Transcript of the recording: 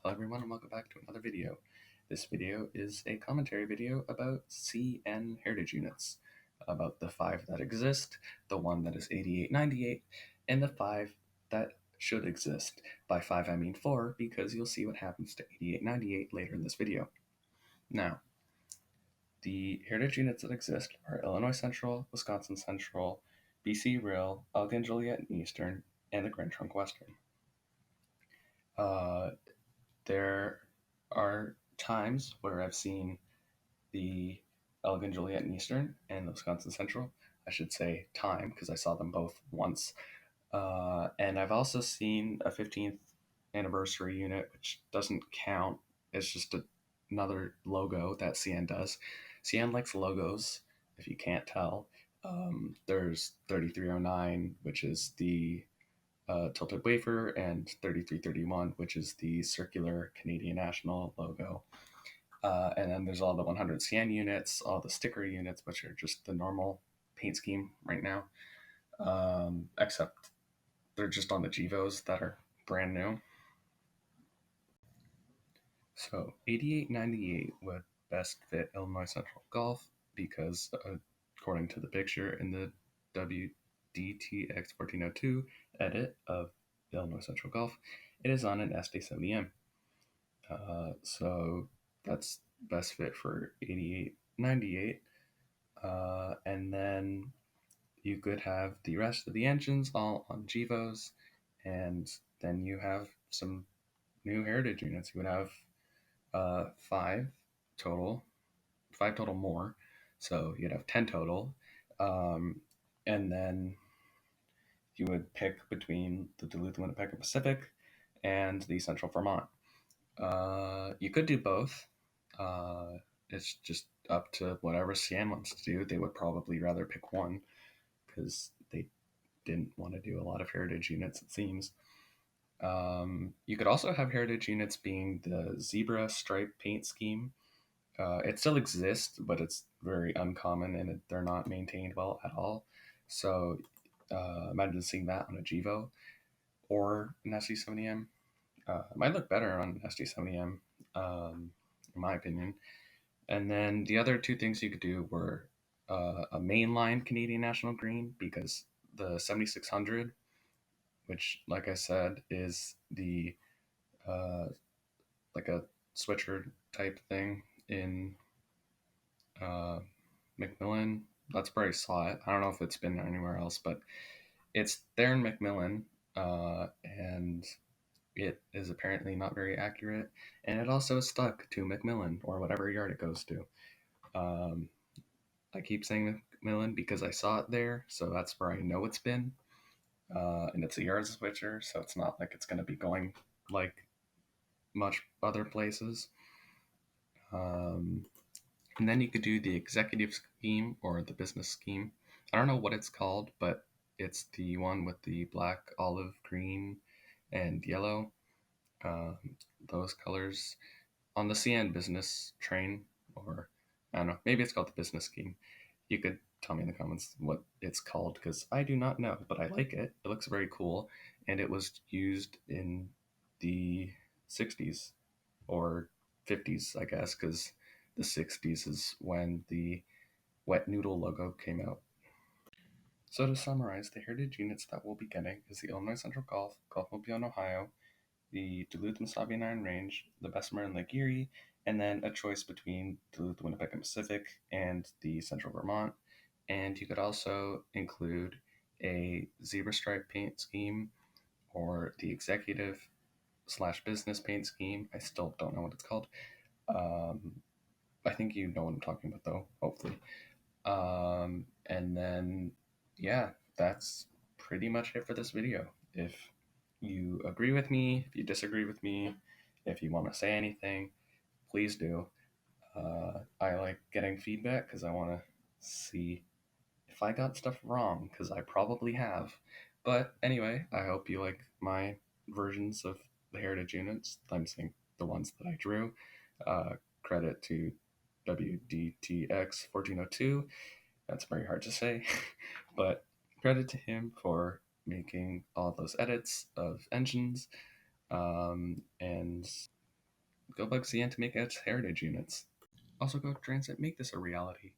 Hello everyone and welcome back to another video. This video is a commentary video about CN heritage units, about the 5 that exist, the one that is 8898, and the 5 that should exist. By 5 I mean 4 because you'll see what happens to 8898 later in this video. Now, the heritage units that exist are Illinois Central, Wisconsin Central, BC Rail, Elgin Joliet and Eastern, and the Grand Trunk Western. There are times where I've seen the Elgin Joliet and Eastern and the Wisconsin Central. I should say time because I saw them both once. And I've also seen a 15th anniversary unit, which doesn't count. It's just another logo that CN does. CN likes logos, if you can't tell. There's 3309, which is the tilted wafer, and 3331, which is the circular Canadian National logo. And then there's all the 100 CN units, all the sticker units, which are just the normal paint scheme right now. Except they're just on the GEVOs that are brand new. So 8898 would best fit Illinois Central Golf because, according to the picture in the WDTX 1402 edit of Illinois Central Golf, it is on an SD70M. So that's best fit for 8898. And then you could have the rest of the engines all on GEVOs, and then you have some new heritage units. You would have 5 total more, so you'd have 10 total. And then you would pick between the Duluth, Winnipeg, and Pacific and the Central Vermont. You could do both. It's just up to whatever CN wants to do. They would probably rather pick one because they didn't want to do a lot of heritage units, it seems. You could also have heritage units being the zebra stripe paint scheme. It still exists, but it's very uncommon and they're not maintained well at all. So imagine seeing that on a GEVO or an SD70M. It might look better on SD70M, in my opinion. And then the other two things you could do were a mainline Canadian National Green, because the 7600, which, like I said, is the like a switcher type thing in McMillan. That's where I saw it. I don't know if it's been anywhere else, but it's there in McMillan, and it is apparently not very accurate, and it also is stuck to McMillan or whatever yard it goes to. I keep saying McMillan because I saw it there, so that's where I know it's been. And it's a yard switcher, so it's not like it's going to be going like much other places. And then you could do the executive scheme or the business scheme. I don't know what it's called, but it's the one with the black, olive, green, and yellow. Those colors on the CN business train, or I don't know, maybe it's called the business scheme. You could tell me in the comments what it's called because I do not know, but I like it. It looks very cool, and it was used in the 60s or 50s, I guess, because the 60s is when the wet noodle logo came out. So to summarize, the heritage units that we'll be getting is the Illinois Central Golf, Gulf Mobile, Ohio, the Duluth Mesabian Iron Range, the Bessemer and Lake Erie, and then a choice between Duluth, Winnipeg, and Pacific, and the Central Vermont. And you could also include a zebra stripe paint scheme or the executive / business paint scheme. I still don't know what it's called. I think you know what I'm talking about, though, hopefully. And then, yeah, that's pretty much it for this video. If you agree with me, if you disagree with me, if you want to say anything, please do. I like getting feedback because I want to see if I got stuff wrong, because I probably have. But anyway, I hope you like my versions of the heritage units. I'm saying the ones that I drew. Credit to WDTX 1402. That's very hard to say, but credit to him for making all those edits of engines. And Go bug CN to make its heritage units. Also, go Transit, make this a reality.